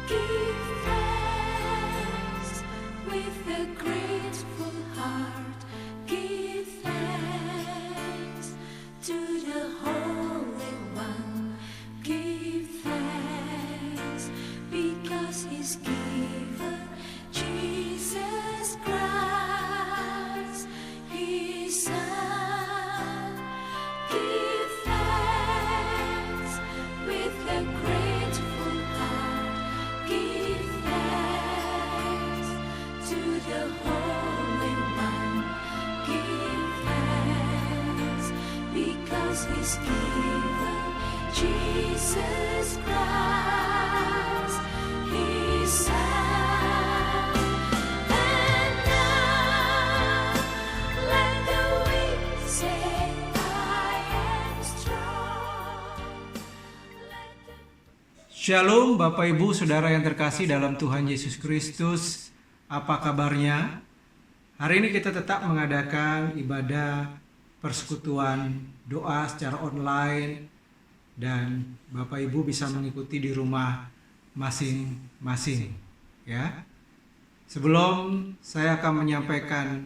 Give thanks with a grateful heart. Give thanks to the Holy One. Give thanks because He's given Jesus Christ, His Son. Give thanks with a grateful heart. Give thanks to the Holy One. Give thanks because He's given Jesus Christ, His Son. And now let the weak say, I am strong. Let the Shalom Bapak Ibu Saudara yang terkasih dalam Tuhan Yesus Kristus. Apa kabarnya? Hari ini kita tetap mengadakan ibadah persekutuan doa secara online dan Bapak Ibu bisa mengikuti di rumah masing-masing ya. Sebelum saya akan menyampaikan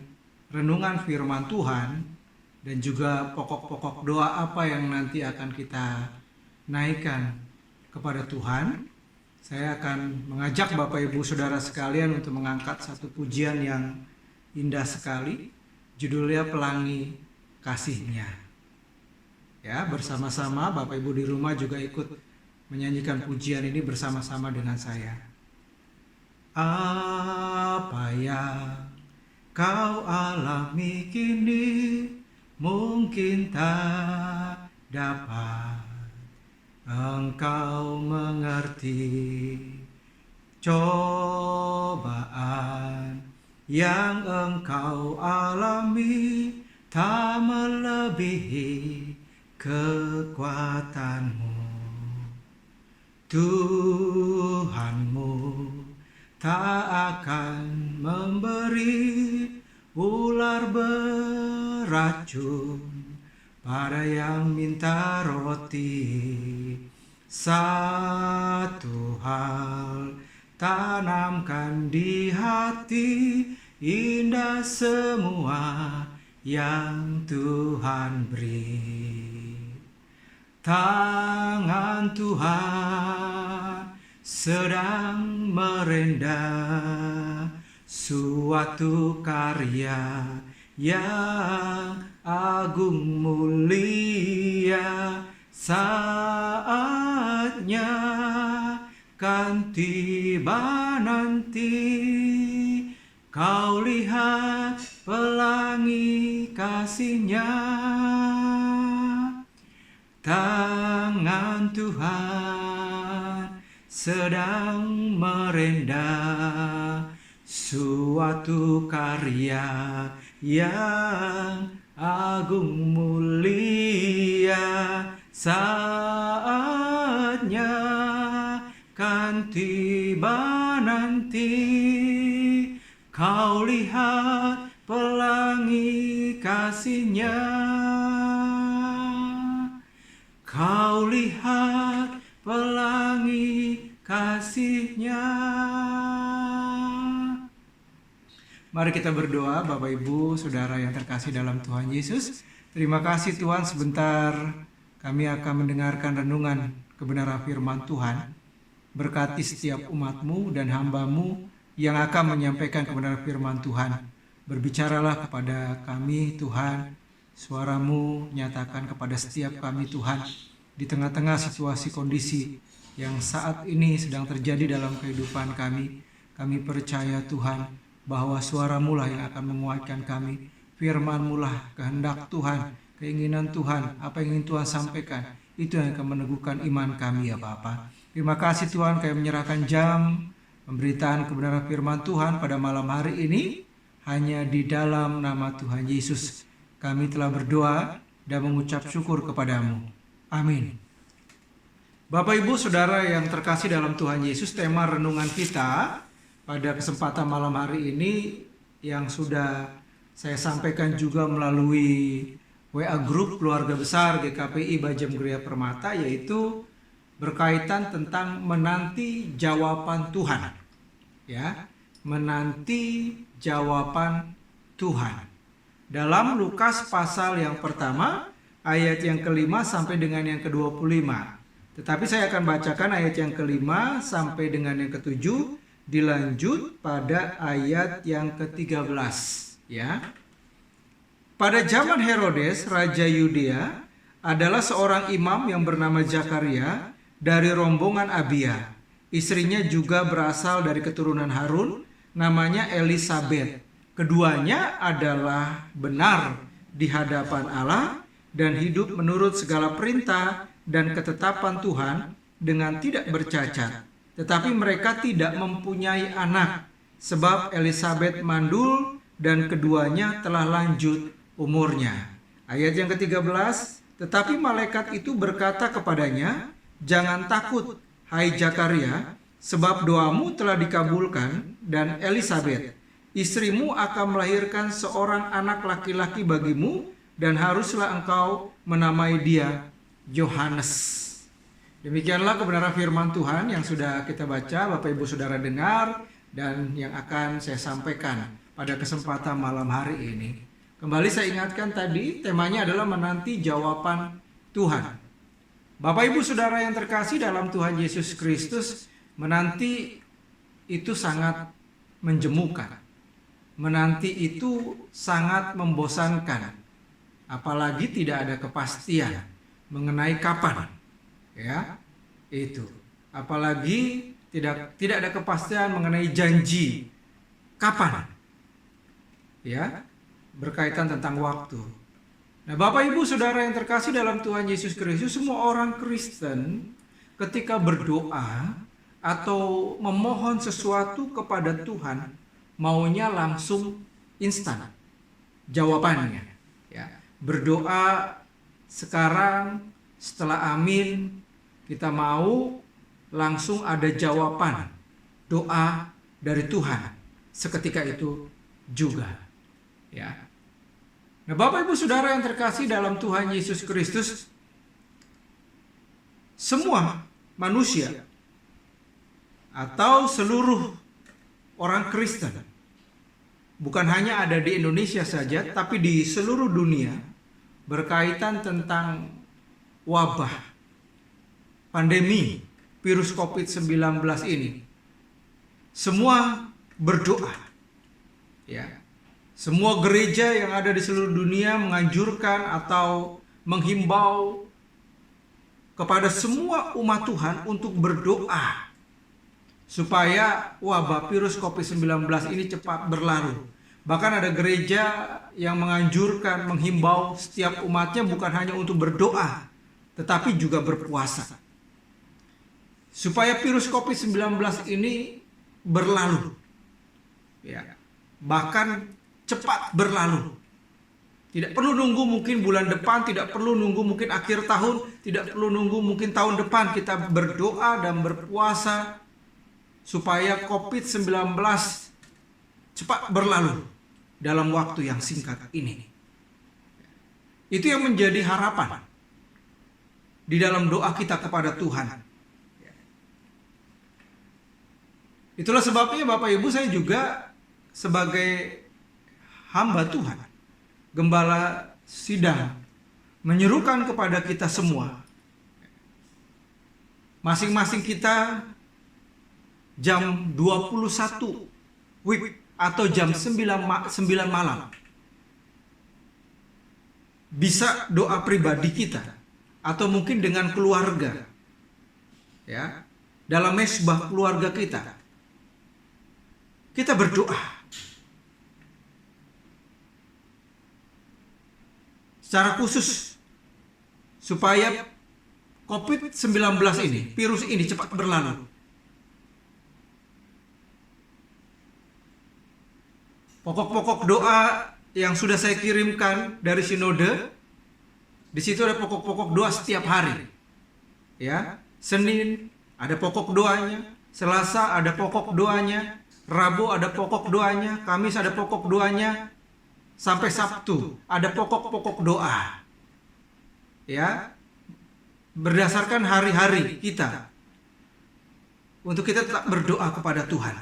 renungan firman Tuhan dan juga pokok-pokok doa apa yang nanti akan kita naikkan kepada Tuhan, saya akan mengajak Bapak Ibu Saudara sekalian untuk mengangkat satu pujian yang indah sekali, judulnya Pelangi Kasih-Nya. Ya, bersama-sama Bapak Ibu di rumah juga ikut menyanyikan pujian ini bersama-sama dengan saya. Apa yang kau alami kini mungkin tak dapat engkau mengerti. Cobaan yang engkau alami tak melebihi kekuatanmu. Tuhanmu tak akan memberi ular beracun pada yang minta roti. Satu hal tanamkan di hati, indah semua yang Tuhan beri. Tangan Tuhan sedang merendah suatu karya yang agung mulia. Saatnya kan tiba nanti, kau lihat pelangi kasih-Nya. Tangan Tuhan sedang merendah suatu karya yang agung mulia. Saatnya kan tiba nanti, kau lihat pelangi kasih-Nya. Kau lihat pelangi kasih-Nya. Mari kita berdoa, Bapak Ibu Saudara yang terkasih dalam Tuhan Yesus. Terima kasih Tuhan, sebentar kami akan mendengarkan renungan kebenaran firman Tuhan. Berkati setiap umat-Mu dan hamba-Mu yang akan menyampaikan kebenaran firman Tuhan. Berbicaralah kepada kami Tuhan, suara-Mu nyatakan kepada setiap kami Tuhan. Di tengah-tengah situasi kondisi yang saat ini sedang terjadi dalam kehidupan kami percaya Tuhan bahwa suara-Mu lah yang akan menguatkan kami. Firman-Mu lah kehendak Tuhan, keinginan Tuhan, apa yang ingin Tuhan sampaikan, itu yang akan meneguhkan iman kami ya Bapa. Terima kasih Tuhan, kami menyerahkan jam pemberitaan kebenaran firman Tuhan pada malam hari ini hanya di dalam nama Tuhan Yesus. Kami telah berdoa dan mengucap syukur kepadamu. Amin. Bapak Ibu Saudara yang terkasih dalam Tuhan Yesus, tema renungan kita pada kesempatan malam hari ini yang sudah saya sampaikan juga melalui WA Group Keluarga Besar GKPI Bajem Geria Permata, yaitu berkaitan tentang menanti jawaban Tuhan. Ya, menanti jawaban Tuhan. Dalam Lukas pasal yang pertama, ayat yang ke-5 sampai dengan yang ke-25. Tetapi saya akan bacakan ayat yang ke-5 sampai dengan yang ke-7, dilanjut pada ayat yang ke-13. Ya. Pada zaman Herodes, Raja Yudea, adalah seorang imam yang bernama Zakaria dari rombongan Abia. Istrinya juga berasal dari keturunan Harun, namanya Elisabet. Keduanya adalah benar di hadapan Allah dan hidup menurut segala perintah dan ketetapan Tuhan dengan tidak bercacat. Tetapi mereka tidak mempunyai anak, sebab Elisabet mandul dan keduanya telah lanjut umurnya. Ayat yang ke-13, tetapi malaikat itu berkata kepadanya, "Jangan takut, hai Zakaria, sebab doamu telah dikabulkan, dan Elisabet, istrimu akan melahirkan seorang anak laki-laki bagimu, dan haruslah engkau menamai dia Yohanes." Demikianlah kebenaran firman Tuhan yang sudah kita baca, Bapak Ibu Saudara dengar, dan yang akan saya sampaikan pada kesempatan malam hari ini. Kembali saya ingatkan tadi, temanya adalah menanti jawaban Tuhan. Bapak Ibu Saudara yang terkasih dalam Tuhan Yesus Kristus, menanti itu sangat menjemukan. Menanti itu sangat membosankan. Apalagi tidak ada kepastian mengenai kapan. Ya, itu. Apalagi tidak ada kepastian mengenai janji kapan. Ya, berkaitan tentang waktu. Nah, Bapak Ibu Saudara yang terkasih dalam Tuhan Yesus Kristus, semua orang Kristen ketika berdoa atau memohon sesuatu kepada Tuhan, maunya langsung instan jawabannya. Ya, berdoa sekarang setelah amin, kita mau langsung ada jawaban doa dari Tuhan seketika itu juga. Ya. Nah, Bapak Ibu Saudara yang terkasih dalam Tuhan Yesus Kristus, semua manusia atau seluruh orang Kristen, bukan hanya ada di Indonesia saja, tapi di seluruh dunia, berkaitan tentang wabah pandemi virus COVID-19 ini, semua berdoa. Ya. Semua gereja yang ada di seluruh dunia menganjurkan atau menghimbau kepada semua umat Tuhan untuk berdoa supaya wabah virus COVID-19 ini cepat berlalu. Bahkan ada gereja yang menganjurkan, menghimbau setiap umatnya bukan hanya untuk berdoa, tetapi juga berpuasa. Supaya virus COVID-19 ini berlalu. Ya. Bahkan cepat berlalu. Tidak perlu nunggu mungkin bulan depan, tidak perlu nunggu mungkin akhir tahun, tidak perlu nunggu mungkin tahun depan. Kita berdoa dan berpuasa supaya COVID-19 cepat berlalu dalam waktu yang singkat ini. Itu yang menjadi harapan di dalam doa kita kepada Tuhan. Itulah sebabnya Bapak Ibu, saya juga sebagai hamba Tuhan, gembala sidang, menyerukan kepada kita semua, masing-masing kita jam 21 WIB atau jam 9 malam bisa doa pribadi kita atau mungkin dengan keluarga, ya, dalam mesbah keluarga kita berdoa secara khusus supaya COVID-19 ini, virus ini cepat berlalu. Pokok-pokok doa yang sudah saya kirimkan dari sinode, di situ ada pokok-pokok doa setiap hari. Ya, Senin ada pokok doanya, Selasa ada pokok doanya, Rabu ada pokok doanya, Kamis ada pokok doanya, sampai Sabtu ada pokok-pokok doa. Ya. berdasarkan hari-hari kita, untuk kita tetap berdoa kepada Tuhan.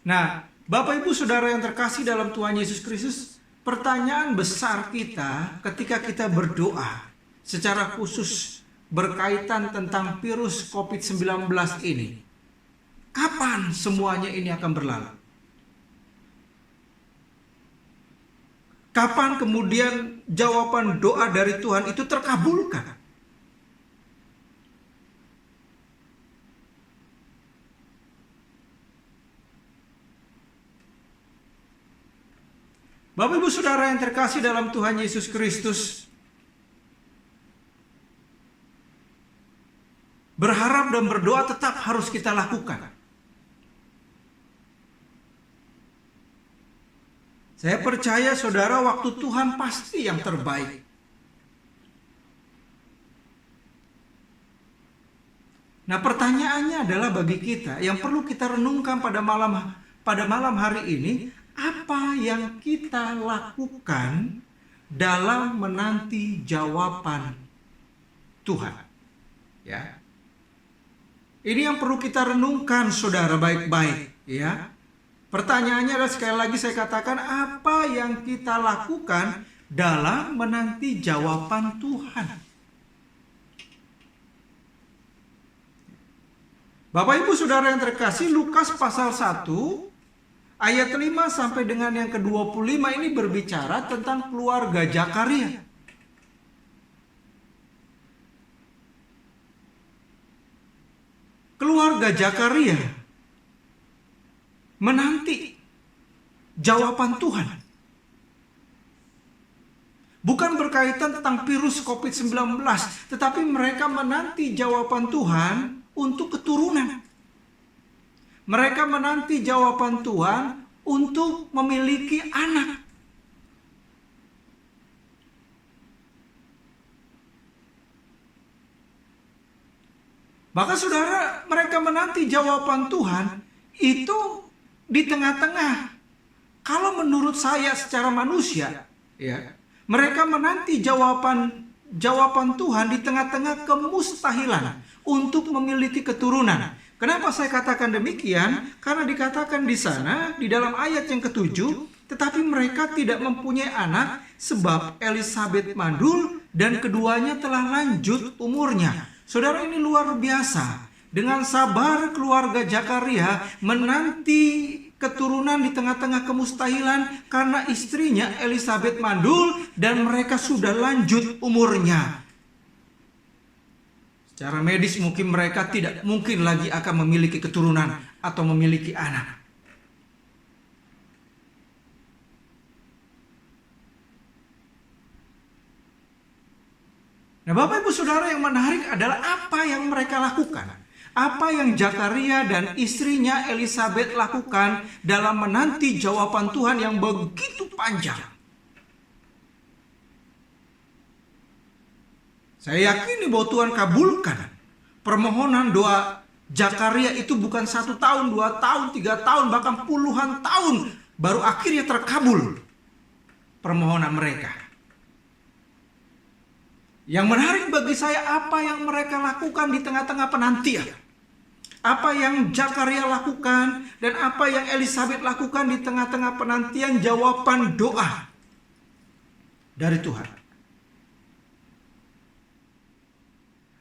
Nah, Bapak Ibu Saudara yang terkasih dalam Tuhan Yesus Kristus, pertanyaan besar kita ketika kita berdoa secara khusus berkaitan tentang virus COVID-19 ini, kapan semuanya ini akan berlalu? Kapan kemudian jawaban doa dari Tuhan itu terkabulkan? Bapak Ibu Saudara yang terkasih dalam Tuhan Yesus Kristus, berharap dan berdoa tetap harus kita lakukan. Saya percaya saudara, waktu Tuhan pasti yang terbaik. Nah, pertanyaannya adalah bagi kita yang perlu kita renungkan pada malam hari ini, apa yang kita lakukan dalam menanti jawaban Tuhan? Ya. Ini yang perlu kita renungkan saudara baik-baik, ya. Pertanyaannya adalah, sekali lagi saya katakan, apa yang kita lakukan dalam menanti jawaban Tuhan? Bapak Ibu Saudara yang terkasih, Lukas pasal 1 ayat 5 sampai dengan yang ke-25 ini berbicara tentang keluarga Zakaria. Keluarga Zakaria menanti jawaban Tuhan. Bukan berkaitan tentang virus COVID-19, tetapi mereka menanti jawaban Tuhan untuk keturunan. Mereka menanti jawaban Tuhan untuk memiliki anak. Maka saudara, mereka menanti jawaban Tuhan itu di tengah-tengah. Kalau menurut saya secara manusia, ya, mereka menanti jawaban Tuhan di tengah-tengah kemustahilan untuk memiliki keturunan. Kenapa saya katakan demikian? Karena dikatakan di sana di dalam ayat yang ke-7, tetapi mereka tidak mempunyai anak sebab Elisabet mandul dan keduanya telah lanjut umurnya. Saudara, ini luar biasa. Dengan sabar keluarga Zakaria menanti keturunan di tengah-tengah kemustahilan karena istrinya Elisabet mandul dan mereka sudah lanjut umurnya. Secara medis mungkin mereka tidak mungkin lagi akan memiliki keturunan atau memiliki anak. Nah, Bapak Ibu Saudara, yang menarik adalah apa yang mereka lakukan. Apa yang Zakaria dan istrinya Elisabet lakukan dalam menanti jawaban Tuhan yang begitu panjang. Saya yakini bahwa Tuhan kabulkan permohonan doa Zakaria itu bukan 1 tahun, 2 tahun, 3 tahun, bahkan puluhan tahun baru akhirnya terkabul permohonan mereka. Yang menarik bagi saya, apa yang mereka lakukan di tengah-tengah penantian. Apa yang Zakaria lakukan dan apa yang Elisabet lakukan di tengah-tengah penantian jawaban doa dari Tuhan.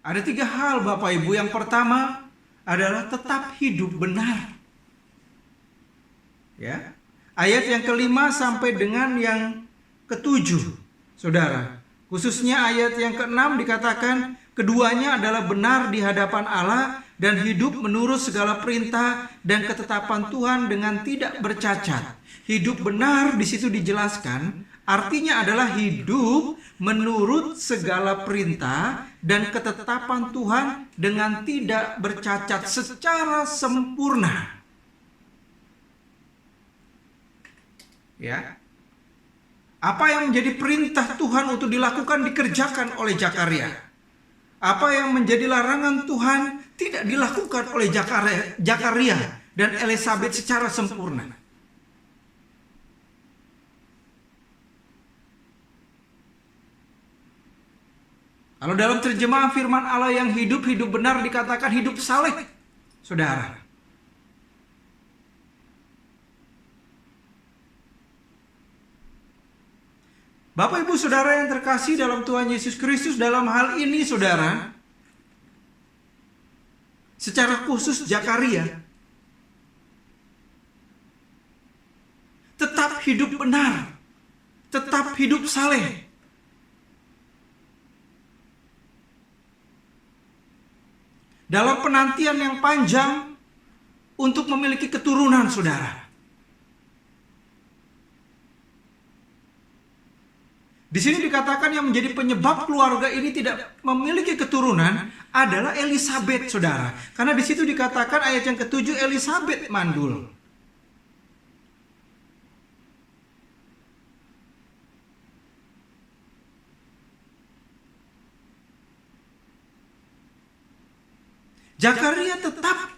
Ada 3 hal Bapak Ibu. Yang pertama adalah tetap hidup benar. Ya. Ayat yang ke-5 sampai dengan yang ke-7. Saudara, khususnya ayat yang ke-6 dikatakan keduanya adalah benar di hadapan Allah dan hidup menurut segala perintah dan ketetapan Tuhan dengan tidak bercacat. Hidup benar di situ dijelaskan, artinya adalah hidup menurut segala perintah dan ketetapan Tuhan dengan tidak bercacat secara sempurna. Ya. Apa yang menjadi perintah Tuhan untuk dilakukan dikerjakan oleh Zakaria. Apa yang menjadi larangan Tuhan tidak dilakukan oleh Zakaria dan Elisabet secara sempurna. Kalau dalam terjemahan firman Allah yang hidup benar dikatakan hidup saleh, saudara. Bapak Ibu Saudara yang terkasih dalam Tuhan Yesus Kristus, dalam hal ini saudara, secara khusus Zakaria tetap hidup benar, tetap hidup saleh. Dalam penantian yang panjang untuk memiliki keturunan, saudara. Di sini dikatakan yang menjadi penyebab keluarga ini tidak memiliki keturunan adalah Elisabet, saudara. Karena di situ dikatakan ayat yang ke-7 Elisabet mandul. Zakaria tetap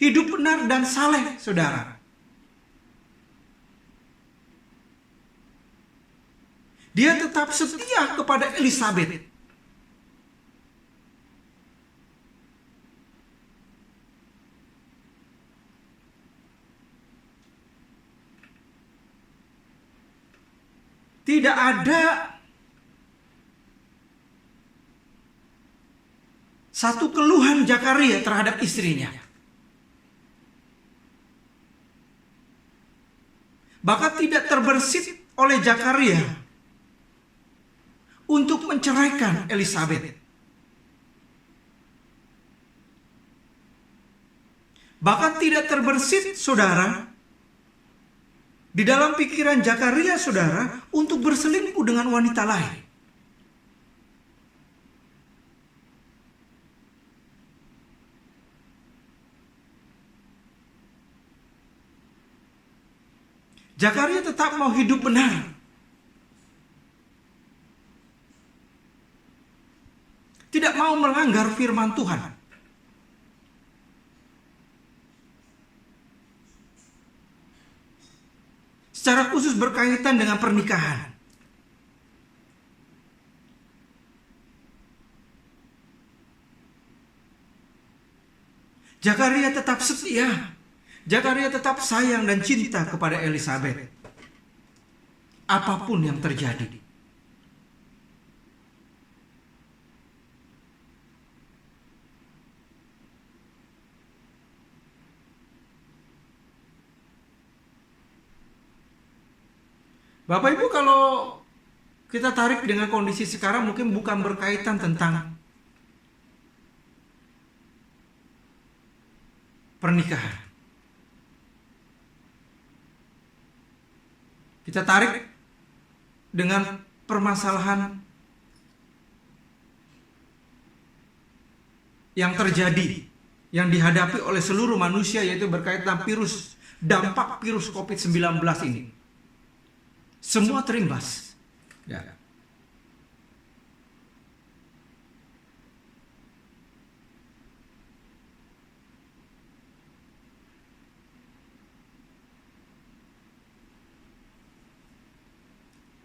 hidup benar dan saleh, saudara. Dia tetap setia kepada Elisabet. Tidak ada satu keluhan Zakaria terhadap istrinya. Bahkan tidak terbersit oleh Zakaria untuk menceraikan Elisabet. Bahkan tidak terbersit, saudara, di dalam pikiran Zakaria, saudara, untuk berselingkuh dengan wanita lain. Zakaria tetap mau hidup benar. Tidak mau melanggar firman Tuhan. Secara khusus berkaitan dengan pernikahan. Zakaria tetap setia. Zakaria tetap sayang dan cinta kepada Elisabet. Apapun yang terjadi. Bapak Ibu, kalau kita tarik dengan kondisi sekarang mungkin bukan berkaitan tentang pernikahan. Kita tarik dengan permasalahan yang terjadi, yang dihadapi oleh seluruh manusia, yaitu berkaitan virus, dampak virus COVID-19 ini. Semua terimbas. Ya.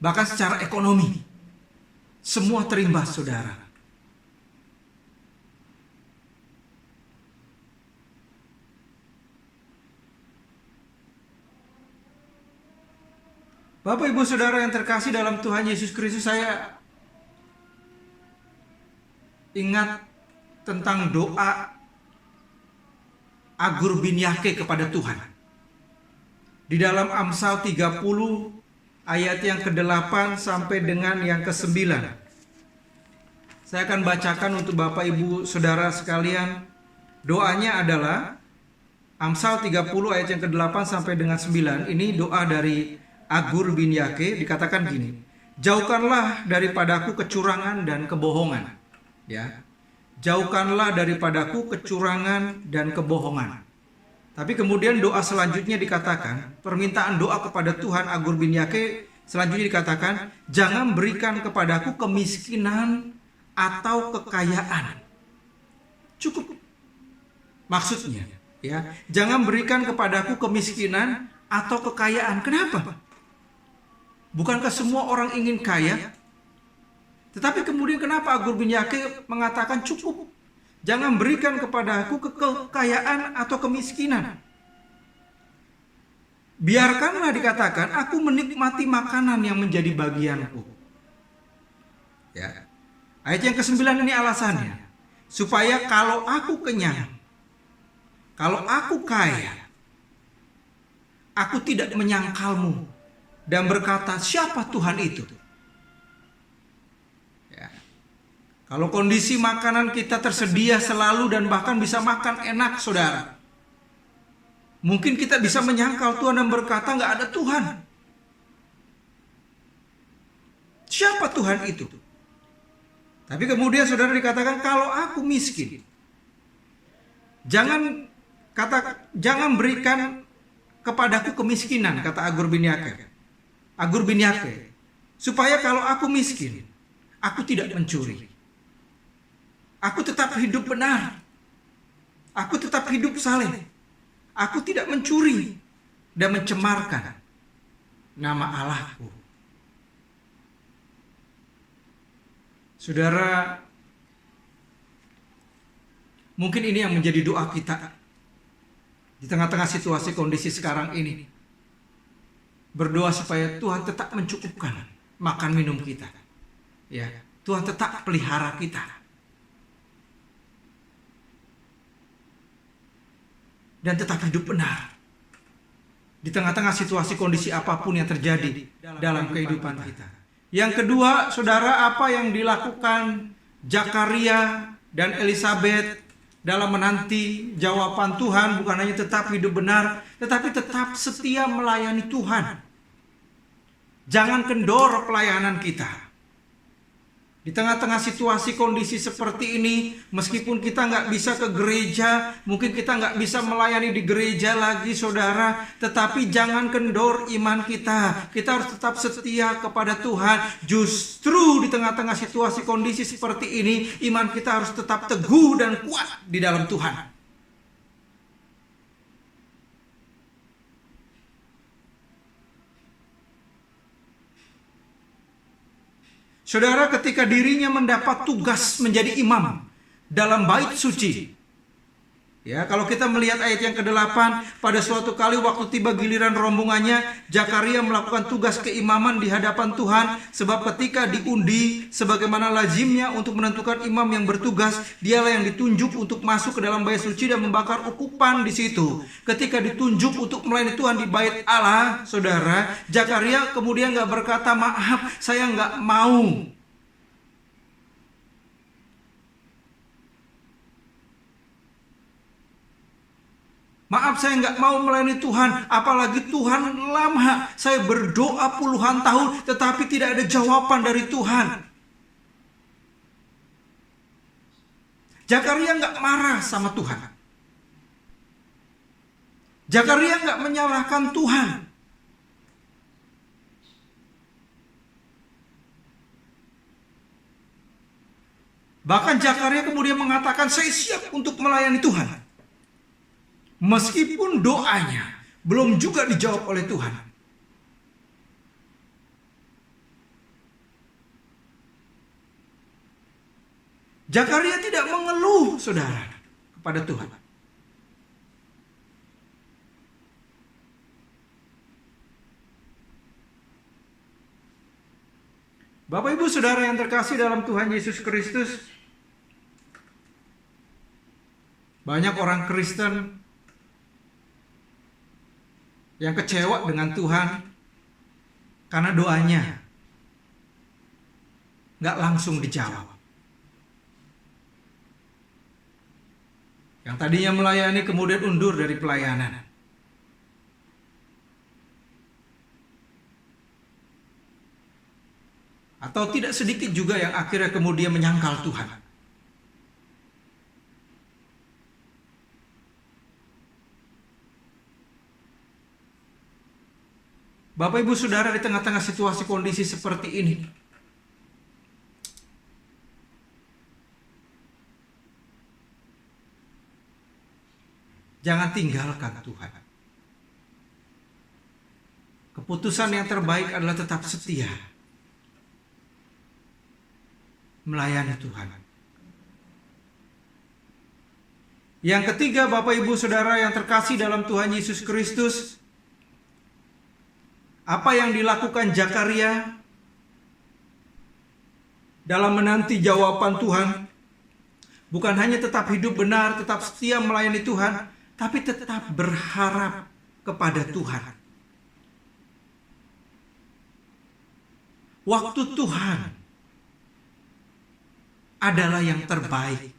Bahkan secara ekonomi, semua terimbas, saudara. Bapak Ibu Saudara yang terkasih dalam Tuhan Yesus Kristus, saya ingat tentang doa Agur bin Yake kepada Tuhan. Di dalam Amsal 30 ayat yang ke-8 sampai dengan yang ke-9. Saya akan bacakan untuk Bapak Ibu Saudara sekalian. Doanya adalah Amsal 30 ayat yang ke-8 sampai dengan 9. Ini doa dari Agur bin Yake, dikatakan gini: jauhkanlah daripadaku kecurangan dan kebohongan. Ya. Jauhkanlah daripadaku kecurangan dan kebohongan. Tapi kemudian doa selanjutnya dikatakan, permintaan doa kepada Tuhan Agur bin Yake selanjutnya dikatakan, jangan berikan kepadaku kemiskinan atau kekayaan. Cukup. Maksudnya, ya, jangan berikan kepadaku kemiskinan atau kekayaan. Kenapa? Bukankah semua orang ingin kaya? Tetapi kemudian kenapa Agur bin Yake mengatakan cukup, jangan berikan kepadaku kekayaan atau kemiskinan. Biarkanlah dikatakan aku menikmati makanan yang menjadi bagianku. Ya. Ayat yang ke-9 ini alasannya. Supaya kalau aku kenyang, kalau aku kaya, aku tidak menyangkalmu dan berkata, siapa Tuhan itu? Ya. Kalau kondisi makanan kita tersedia selalu dan bahkan bisa makan enak, saudara, mungkin kita bisa menyangkal Tuhan dan berkata nggak ada Tuhan. Siapa Tuhan itu? Tapi kemudian saudara dikatakan kalau aku miskin, jangan berikan kepadaku kemiskinan, kata Agur bin Yake. Agur bin Yake, supaya kalau aku miskin, aku tidak mencuri. Aku tetap hidup benar. Aku tetap hidup saleh. Aku tidak mencuri dan mencemarkan nama Allahku. Saudara, mungkin ini yang menjadi doa kita di tengah-tengah situasi kondisi sekarang ini. Berdoa supaya Tuhan tetap mencukupkan makan minum kita. Ya, Tuhan tetap pelihara kita. Dan tetap hidup benar di tengah-tengah situasi kondisi apapun yang terjadi dalam kehidupan kita. Yang kedua, saudara, apa yang dilakukan Zakaria dan Elisabet dalam menanti jawaban Tuhan, bukan hanya tetap hidup benar, tetapi tetap setia melayani Tuhan. Jangan kendor pelayanan kita. Di tengah-tengah situasi kondisi seperti ini, meskipun kita nggak bisa ke gereja, mungkin kita nggak bisa melayani di gereja lagi, saudara, tetapi jangan kendor iman kita. Kita harus tetap setia kepada Tuhan. Justru di tengah-tengah situasi kondisi seperti ini, iman kita harus tetap teguh dan kuat di dalam Tuhan. Saudara, ketika dirinya mendapat tugas menjadi imam dalam bait suci. Ya, kalau kita melihat ayat yang ke-8, pada suatu kali waktu tiba giliran rombongannya, Zakaria melakukan tugas keimaman di hadapan Tuhan, sebab ketika diundi sebagaimana lazimnya untuk menentukan imam yang bertugas, dialah yang ditunjuk untuk masuk ke dalam bait suci dan membakar ukupan di situ. Ketika ditunjuk untuk melayani Tuhan di bait Allah, saudara, Zakaria kemudian nggak berkata, maaf, saya nggak mau. Maaf, saya nggak mau melayani Tuhan, apalagi Tuhan lama. Saya berdoa puluhan tahun, tetapi tidak ada jawaban dari Tuhan. Zakaria nggak marah sama Tuhan. Zakaria nggak menyalahkan Tuhan. Bahkan Zakaria kemudian mengatakan, saya siap untuk melayani Tuhan. Meskipun doanya belum juga dijawab oleh Tuhan. Zakaria tidak mengeluh, saudara, kepada Tuhan. Bapak Ibu Saudara yang terkasih dalam Tuhan Yesus Kristus, banyak orang Kristen yang kecewa dengan Tuhan karena doanya nggak langsung dijawab. Yang tadinya melayani kemudian undur dari pelayanan. Atau tidak sedikit juga yang akhirnya kemudian menyangkal Tuhan. Bapak Ibu Saudara, di tengah-tengah situasi kondisi seperti ini, jangan tinggalkan Tuhan. Keputusan yang terbaik adalah tetap setia. melayani Tuhan. Yang ketiga, Bapak Ibu Saudara yang terkasih dalam Tuhan Yesus Kristus, apa yang dilakukan Zakaria dalam menanti jawaban Tuhan, bukan hanya tetap hidup benar, tetap setia melayani Tuhan, tapi tetap berharap kepada Tuhan. Waktu Tuhan adalah yang terbaik.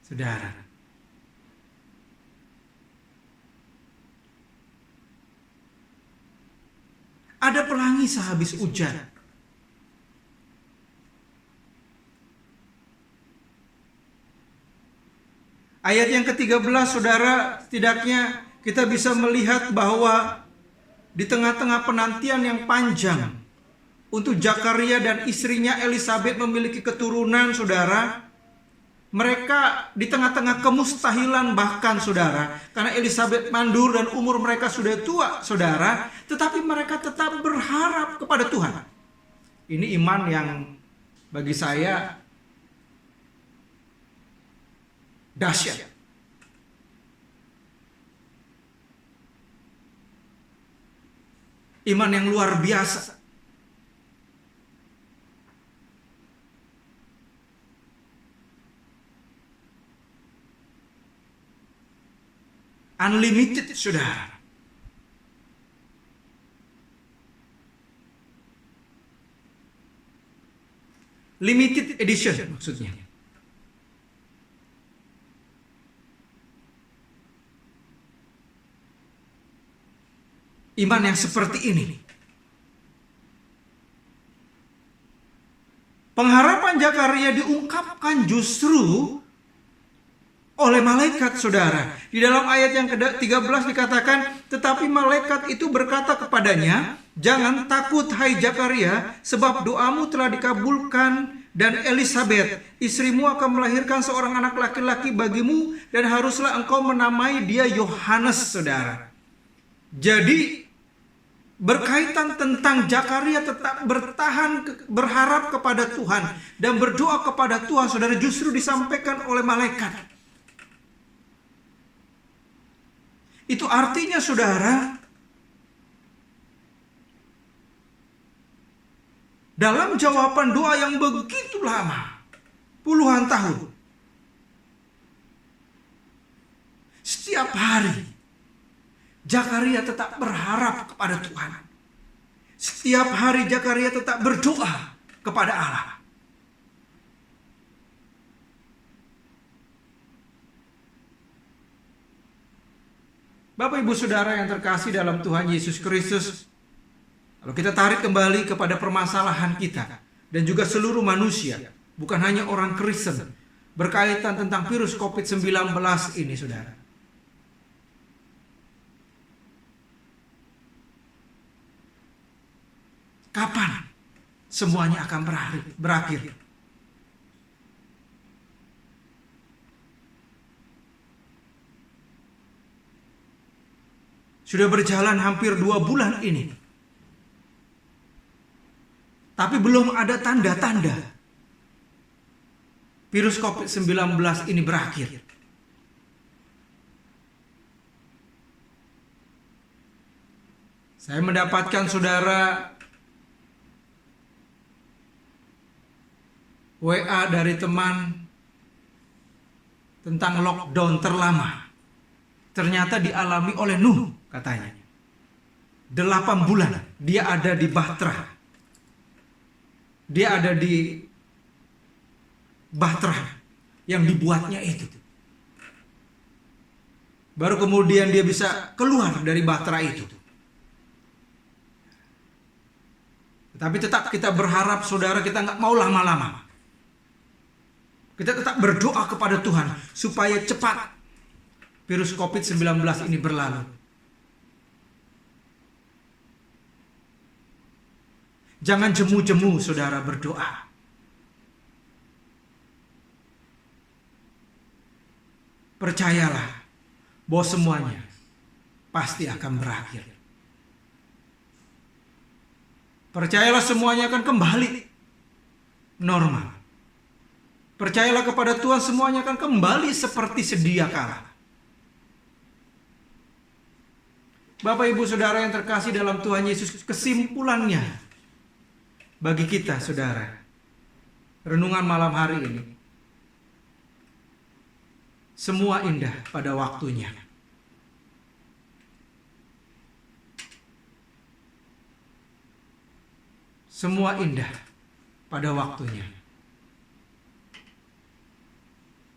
Saudara, ada pelangi sehabis hujan. Ayat yang ke-13, saudara, setidaknya kita bisa melihat bahwa di tengah-tengah penantian yang panjang untuk Zakaria dan istrinya Elisabet memiliki keturunan, saudara, mereka di tengah-tengah kemustahilan bahkan, saudara, karena Elisabet mandur dan umur mereka sudah tua, saudara, tetapi mereka tetap berharap kepada Tuhan. Ini iman yang bagi saya dahsyat. Iman yang luar biasa. Unlimited, saudara. Limited edition maksudnya. Iman yang seperti ini. Pengharapan Zakaria diungkapkan justru oleh malaikat, saudara. Di dalam ayat yang ke-13 dikatakan, tetapi malaikat itu berkata kepadanya, jangan takut hai Zakaria, sebab doamu telah dikabulkan, dan Elisabet, istrimu akan melahirkan seorang anak laki-laki bagimu, dan haruslah engkau menamai dia Yohanes, saudara. Jadi berkaitan tentang Zakaria tetap berharap kepada Tuhan dan berdoa kepada Tuhan, saudara, justru disampaikan oleh malaikat. Itu artinya, saudara, dalam jawaban doa yang begitu lama, puluhan tahun, setiap hari Zakaria tetap berharap kepada Tuhan. Setiap hari Zakaria tetap berdoa kepada Allah. Bapak Ibu Saudara yang terkasih dalam Tuhan Yesus Kristus, kalau kita tarik kembali kepada permasalahan kita dan juga seluruh manusia, bukan hanya orang Kristen, berkaitan tentang virus COVID-19 ini, saudara. Kapan semuanya akan berakhir? Sudah berjalan hampir 2 bulan ini, tapi belum ada tanda-tanda virus COVID-19 ini berakhir. Saya mendapatkan, saudara, WA dari teman tentang lockdown terlama. Ternyata dialami oleh Nuh, katanya. 8 bulan dia ada di Bahtera. Dia ada di Bahtera yang dibuatnya itu. Baru kemudian dia bisa keluar dari Bahtera itu. Tapi tetap kita berharap, saudara, kita nggak mau lama-lama. Kita tetap berdoa kepada Tuhan supaya cepat virus COVID-19 ini berlalu. Jangan jemu-jemu, saudara, berdoa. Percayalah bahwa semuanya pasti akan berakhir. Percayalah semuanya akan kembali normal. Percayalah kepada Tuhan, semuanya akan kembali seperti sedia kala. Bapak, Ibu, Saudara yang terkasih dalam Tuhan Yesus, kesimpulannya bagi kita, saudara, renungan malam hari ini, semua indah pada waktunya. Semua indah pada waktunya.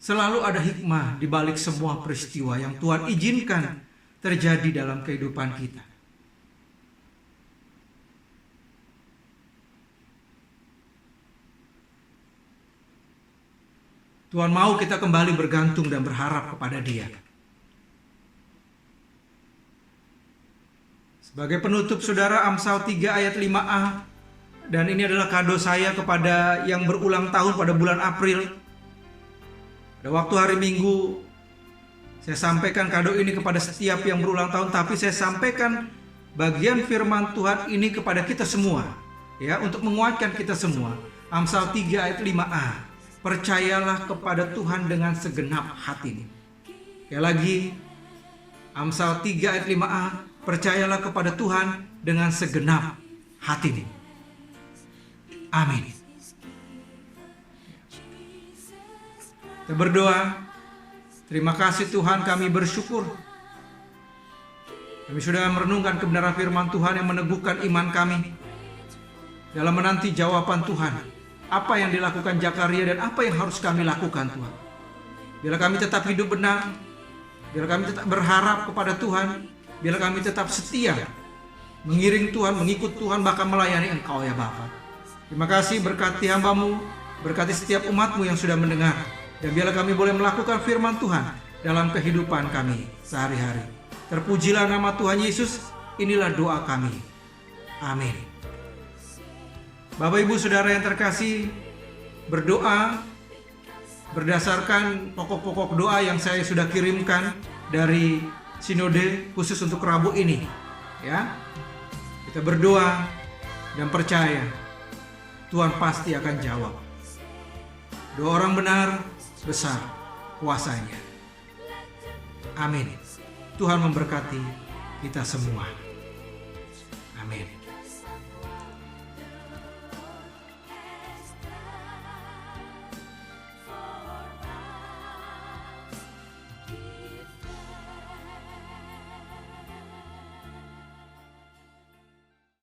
Selalu ada hikmah di balik semua peristiwa yang Tuhan izinkan terjadi dalam kehidupan kita. Tuhan mau kita kembali bergantung dan berharap kepada Dia. Sebagai penutup, saudara, Amsal 3 ayat 5a. Dan ini adalah kado saya kepada yang berulang tahun pada bulan April. Pada waktu hari Minggu, saya sampaikan kado ini kepada setiap yang berulang tahun. Tapi saya sampaikan bagian firman Tuhan ini kepada kita semua, ya, untuk menguatkan kita semua. Amsal 3 ayat 5a. Percayalah kepada Tuhan dengan segenap hatimu. Sekali lagi, Amsal 3 ayat 5a. Percayalah kepada Tuhan dengan segenap hatimu. Amin. Kita berdoa. Terima kasih Tuhan, kami bersyukur. Kami sudah merenungkan kebenaran firman Tuhan yang meneguhkan iman kami dalam menanti jawaban Tuhan. Apa yang dilakukan Zakaria dan apa yang harus kami lakukan, Tuhan. Bila kami tetap hidup benar, bila kami tetap berharap kepada Tuhan, bila kami tetap setia mengiring Tuhan, mengikut Tuhan, bahkan melayani Engkau, ya Bapa. Terima kasih, berkati hamba-Mu, berkati setiap umat-Mu yang sudah mendengar. Dan biarlah kami boleh melakukan firman Tuhan dalam kehidupan kami sehari-hari. Terpujilah nama Tuhan Yesus. Inilah doa kami. Amin. Bapak, Ibu, Saudara yang terkasih, berdoa berdasarkan pokok-pokok doa yang saya sudah kirimkan dari sinode khusus untuk Rabu ini. Ya, kita berdoa dan percaya Tuhan pasti akan jawab. Doa orang benar besar kuasanya. Amin. Tuhan memberkati kita semua. Amin.